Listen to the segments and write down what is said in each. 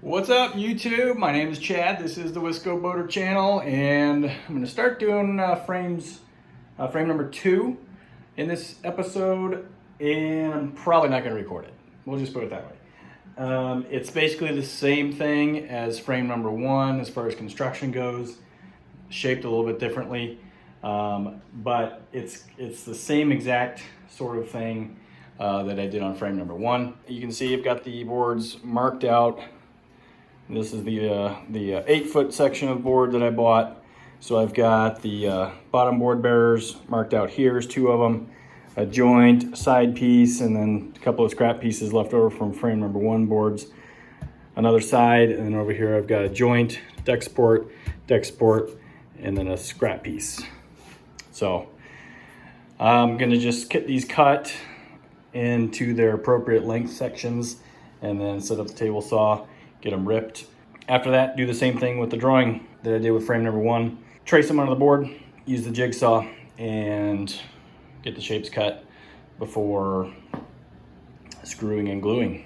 What's up, YouTube? My name is Chad. This is the Wisco Boater channel, and I'm going to start doing frame number 2 in this episode, and I'm probably not going to record it. We'll just put it that way. It's basically the same thing as frame number 1 as far as construction goes, shaped a little bit differently, but it's the same exact sort of thing that I did on frame number 1. You can see I've got the boards marked out. This is the 8-foot section of board that I bought. So I've got the bottom board bearers marked out here. There's 2 of them, a joint, a side piece, and then a couple of scrap pieces left over from frame number 1 boards. Another side, and then over here I've got a joint, deck support, and then a scrap piece. So I'm gonna just get these cut into their appropriate length sections and then set up the table saw, get them ripped. After that, do the same thing with the drawing that I did with frame number 1. Trace them onto the board, use the jigsaw, and get the shapes cut before screwing and gluing.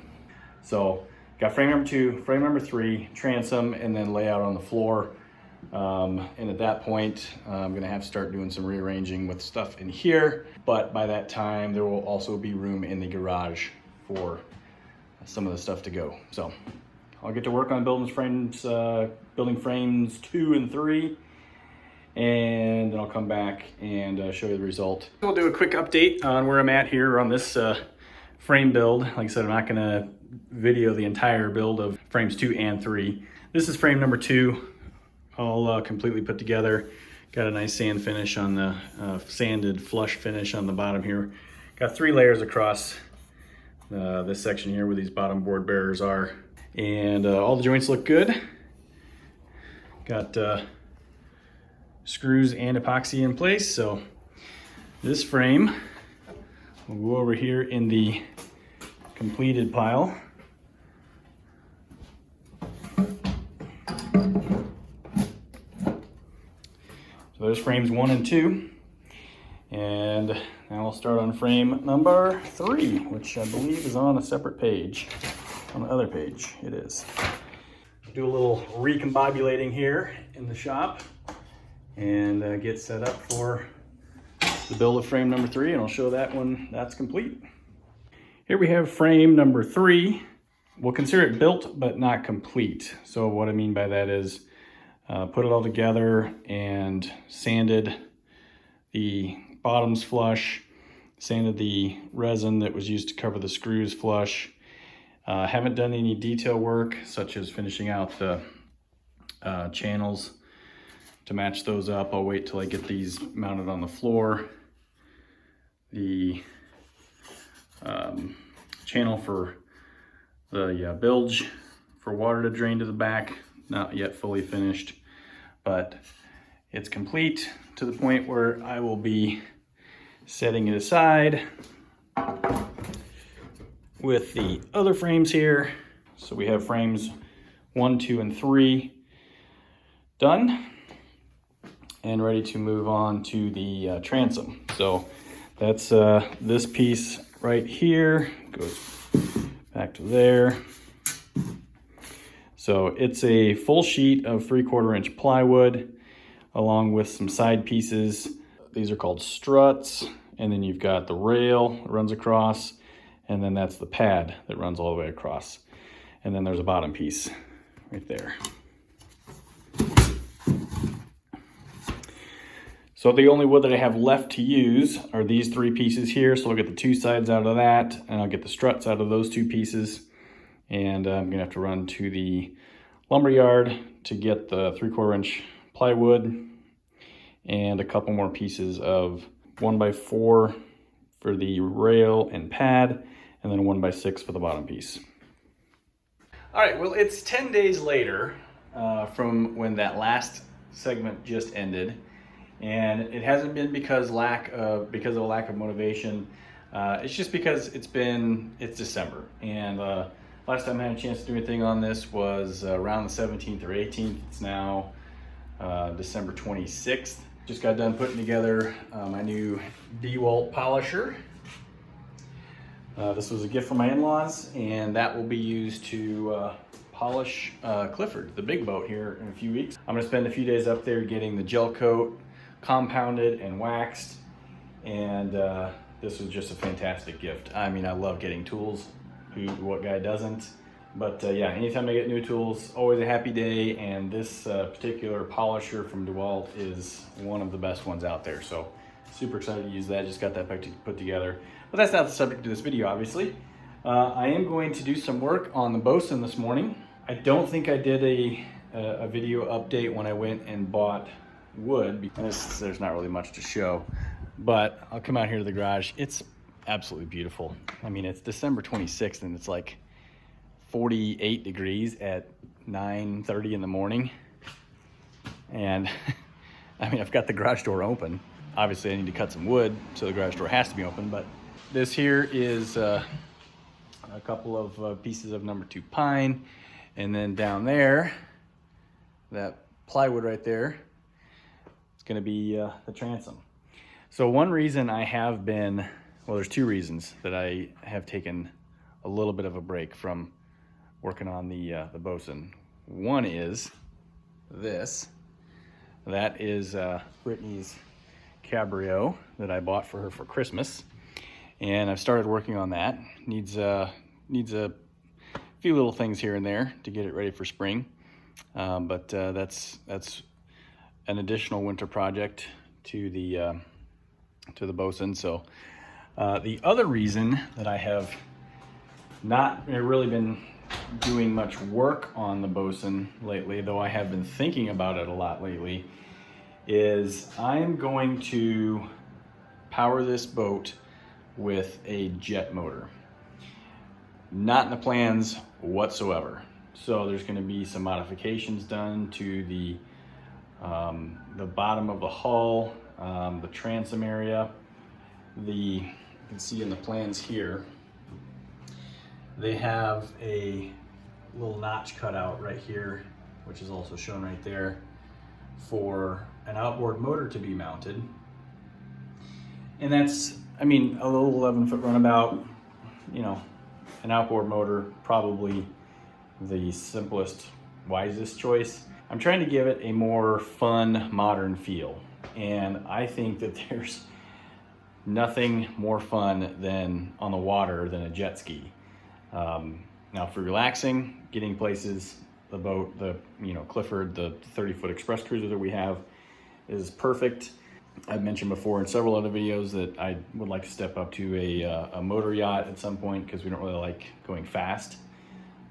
So, got frame number 2, frame number 3, transom, and then lay out on the floor. And at that point, I'm gonna have to start doing some rearranging with stuff in here. But by that time, there will also be room in the garage for some of the stuff to go. So I'll get to work on building frames 2 and 3, and then I'll come back and show you the result. We'll do a quick update on where I'm at here on this frame build. Like I said, I'm not gonna video the entire build of frames 2 and 3. This is frame number 2, all completely put together. Got a nice sand finish on the sanded flush finish on the bottom here. Got 3 layers across this section here where these bottom board bearers are. And all the joints look good. Got screws and epoxy in place. So this frame will go over here in the completed pile. So there's frames 1 and 2. And now we'll start on frame number 3, which I believe is on a separate page. On the other page, it is. Do a little recombobulating here in the shop and get set up for the build of frame number 3, and I'll show that when that's complete. Here we have frame number 3. We'll consider it built but not complete. So what I mean by that is put it all together and sanded the bottoms flush, sanded the resin that was used to cover the screws flush. Haven't done any detail work, such as finishing out the channels to match those up. I'll wait till I get these mounted on the floor. The channel for the bilge for water to drain to the back, not yet fully finished, but it's complete to the point where I will be setting it aside with the other frames here. So we have frames 1, 2, and 3 done and ready to move on to the transom. So that's this piece right here, goes back to there. So it's a full sheet of 3/4 inch plywood along with some side pieces. These are called struts, and then you've got the rail that runs across, and then that's the pad that runs all the way across. And then there's a bottom piece right there. So the only wood that I have left to use are these 3 pieces here. So I'll get the 2 sides out of that, and I'll get the struts out of those 2 pieces. And I'm gonna have to run to the lumber yard to get the 3/4 inch plywood and a couple more pieces of 1x4 for the rail and pad, and then 1x6 for the bottom piece. All right, well, it's 10 days later from when that last segment just ended, and it hasn't been because of a lack of motivation. It's just because it's December, and last time I had a chance to do anything on this was around the 17th or 18th. It's now December 26th. Just got done putting together my new DeWalt polisher. This was a gift from my in-laws, and that will be used to polish Clifford, the big boat, here in a few weeks. I'm gonna spend a few days up there getting the gel coat compounded and waxed, and this was just a fantastic gift. I mean, I love getting tools. What guy doesn't? But yeah, anytime I get new tools, always a happy day, and this particular polisher from DeWalt is one of the best ones out there. So super excited to use that. Just got that put together. But that's not the subject of this video, obviously. I am going to do some work on the Bosun this morning. I don't think I did a video update when I went and bought wood, because there's not really much to show. But I'll come out here to the garage. It's absolutely beautiful. I mean, it's December 26th and it's like 48 degrees at 9:30 in the morning. And I mean, I've got the garage door open. Obviously I need to cut some wood, so the garage door has to be open, but this here is a couple of pieces of number 2 pine. And then down there, that plywood right there, it's gonna be the transom. So one reason I have been, well, there's 2 reasons that I have taken a little bit of a break from working on the Bosun. One is this. That is Brittany's Cabrio that I bought for her for Christmas, and I've started working on that. Needs a few little things here and there to get it ready for spring, but that's an additional winter project to the Bosun. So the other reason that I have not really been doing much work on the Bosun lately, though I have been thinking about it a lot lately, is I'm going to power this boat with a jet motor. Not in the plans whatsoever. So there's going to be some modifications done to the bottom of the hull, the transom area. You can see in the plans here, they have a little notch cut out right here, which is also shown right there, for an outboard motor to be mounted. And that's, I mean, a little 11-foot runabout, you know, an outboard motor, probably the simplest, wisest choice. I'm trying to give it a more fun, modern feel. And I think that there's nothing more fun than on the water than a jet ski. Now for relaxing, getting places, the boat, Clifford, the 30-foot express cruiser that we have is perfect. I've mentioned before in several other videos that I would like to step up to a motor yacht at some point, because we don't really like going fast.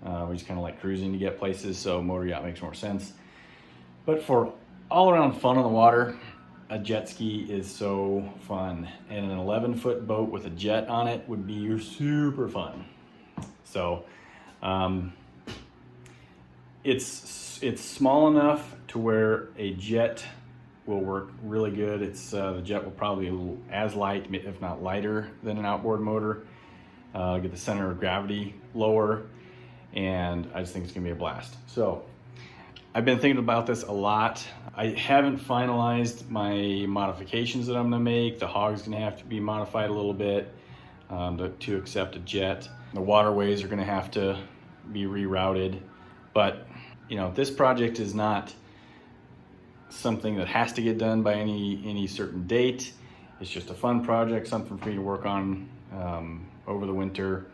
We just kind of like cruising to get places, so motor yacht makes more sense. But for all around fun on the water, a jet ski is so fun. And an 11-foot boat with a jet on it would be super fun. So it's small enough to where a jet will work really good. The jet will probably be as light, if not lighter, than an outboard motor. Get the center of gravity lower, and I just think it's gonna be a blast. So I've been thinking about this a lot. I haven't finalized my modifications that I'm gonna make. The hog's gonna have to be modified a little bit to accept a jet. The waterways are gonna have to be rerouted. But this project is not something that has to get done by any certain date. It's just a fun project, something for me to work on over the winter,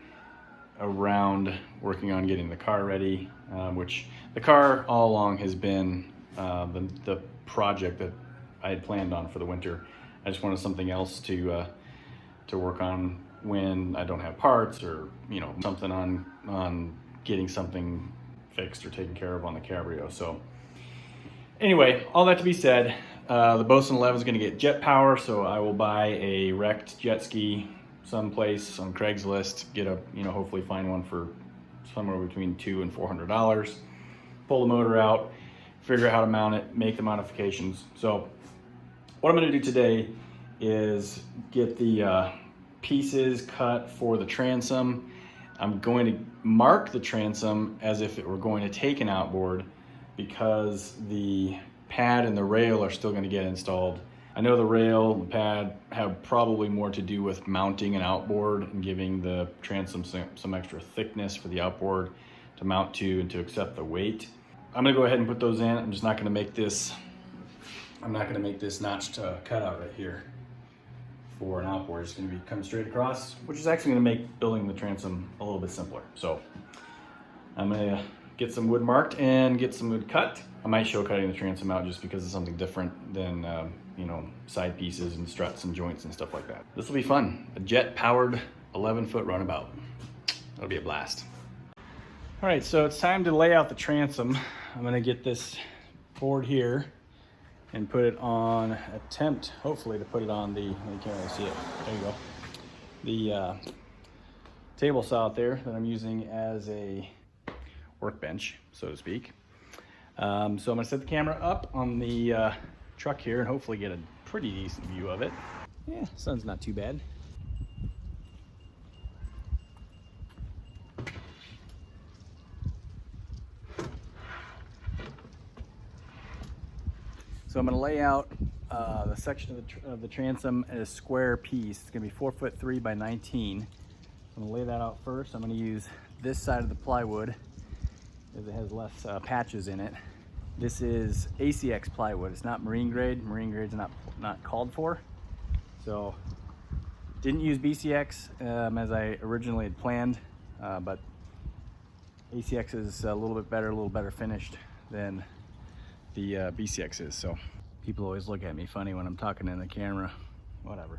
around working on getting the car ready, which the car all along has been the project that I had planned on for the winter. I just wanted something else to work on when I don't have parts, or something on getting something fixed or taken care of on the Cabrio. So anyway, all that to be said, the Bosun 11 is going to get jet power, so I will buy a wrecked jet ski someplace on Craigslist, hopefully find one for somewhere between $200 and $400, pull the motor out, figure out how to mount it, make the modifications. So what I'm going to do today is get the pieces cut for the transom. I'm going to mark the transom as if it were going to take an outboard, because the pad and the rail are still going to get installed. I know the rail and the pad have probably more to do with mounting an outboard and giving the transom some extra thickness for the outboard mount to and to accept the weight. I'm gonna go ahead and put those in. I'm just not gonna make this, notched cutout right here for an outboard. It's gonna be come straight across, which is actually gonna make building the transom a little bit simpler. So I'm gonna get some wood marked and get some wood cut. I might show cutting the transom out just because it's something different than you know, side pieces and struts and joints and stuff like that. This will be fun. A jet powered 11-foot runabout. That'll be a blast. All right, so it's time to lay out the transom. I'm gonna get this board here and put it on, attempt hopefully to put it on the, you can't really see it, there you go. The table saw out there that I'm using as a workbench, so to speak. So I'm gonna set the camera up on the truck here and hopefully get a pretty decent view of it. Yeah, sun's not too bad. So I'm gonna lay out the section of the transom as a square piece. It's gonna be 4'3" by 19. I'm gonna lay that out first. I'm gonna use this side of the plywood as it has less patches in it. This is ACX plywood. It's not marine grade. Marine grade's not called for. So didn't use BCX as I originally had planned, but ACX is a little bit better, a little better finished than the BCX is. So people always look at me funny when I'm talking in the camera. Whatever.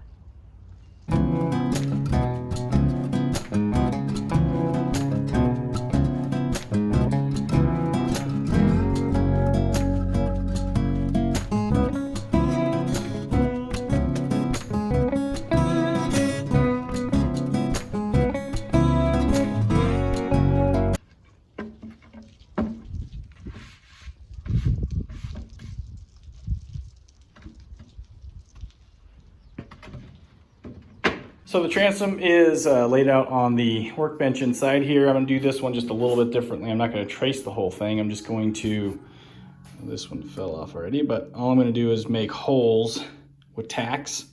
So the transom is laid out on the workbench inside here. I'm gonna do this one just a little bit differently. I'm not gonna trace the whole thing. I'm just going to, this one fell off already, but all I'm gonna do is make holes with tacks.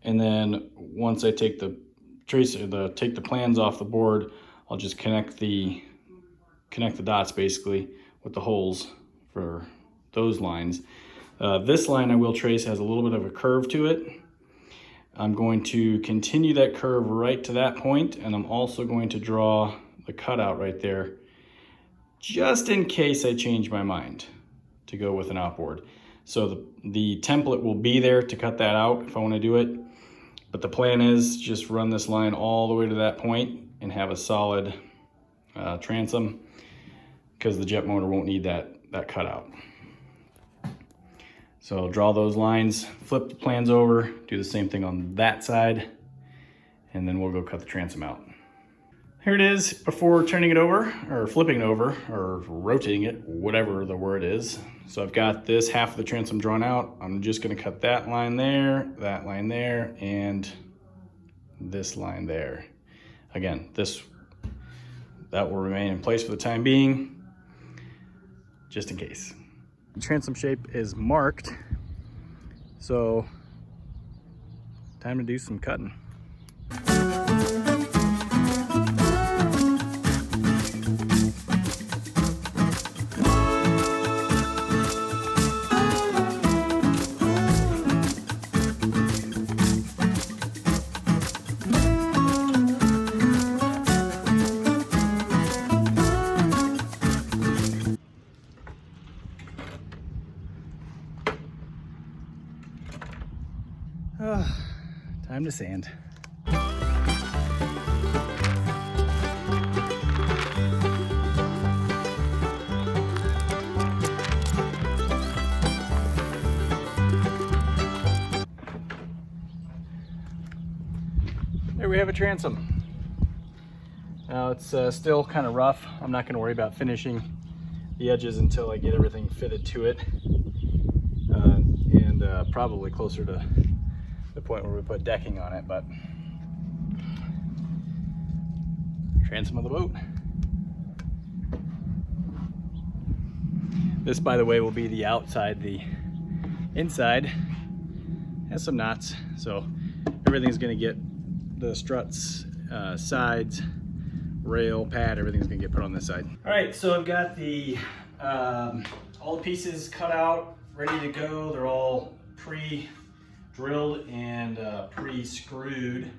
And then once I take the take the plans off the board, I'll just connect the dots basically with the holes for those lines. This line I will trace has a little bit of a curve to it. I'm going to continue that curve right to that point, and I'm also going to draw the cutout right there just in case I change my mind to go with an outboard. So the template will be there to cut that out if I want to do it, but the plan is just run this line all the way to that point and have a solid transom, because the jet motor won't need that cutout. So I'll draw those lines, flip the plans over, do the same thing on that side, and then we'll go cut the transom out. Here it is before turning it over, or flipping it over, or rotating it, whatever the word is. So I've got this half of the transom drawn out. I'm just gonna cut that line there, and this line there. Again, that will remain in place for the time being, just in case. The transom shape is marked, so time to do some cutting. Time to sand. There we have a transom. Now it's still kind of rough. I'm not going to worry about finishing the edges until I get everything fitted to it, and probably closer to the point where we put decking on it. But transom of the boat. This, by the way, will be the outside. The inside has some knots, so everything's going to get the struts, sides, rail, pad, everything's gonna get put on this side. All right, so I've got the all the pieces cut out, ready to go. They're all pre-drilled and pre-screwed.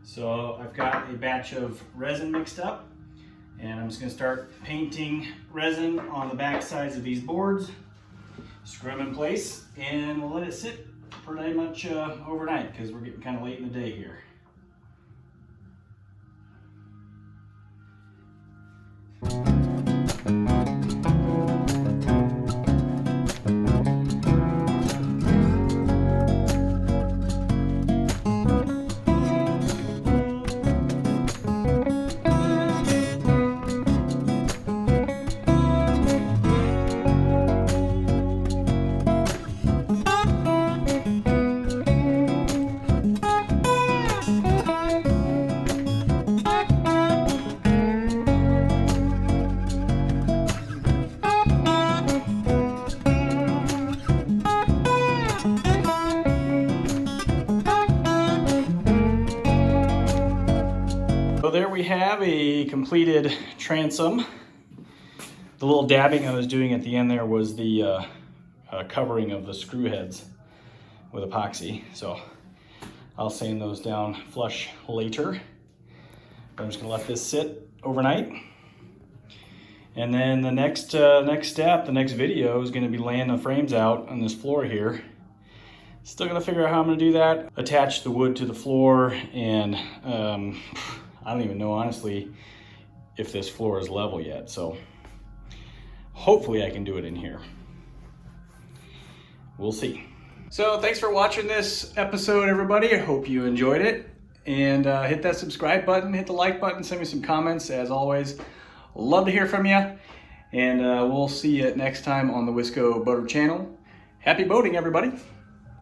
So I've got a batch of resin mixed up, and I'm just gonna start painting resin on the back sides of these boards, screw them in place, and we'll let it sit pretty much overnight because we're getting kind of late in the day here. So there we have a completed transom. The little dabbing I was doing at the end there was the covering of the screw heads with epoxy. So I'll sand those down flush later. I'm just gonna let this sit overnight. And then the next step, the next video is gonna be laying the frames out on this floor here. Still gonna figure out how I'm gonna do that. Attach the wood to the floor, and I don't even know, honestly, if this floor is level yet. So hopefully I can do it in here. We'll see. So thanks for watching this episode, everybody. I hope you enjoyed it. And hit that subscribe button, hit the like button, send me some comments. As always, love to hear from you. And we'll see you next time on the Wisco Boater channel. Happy boating, everybody.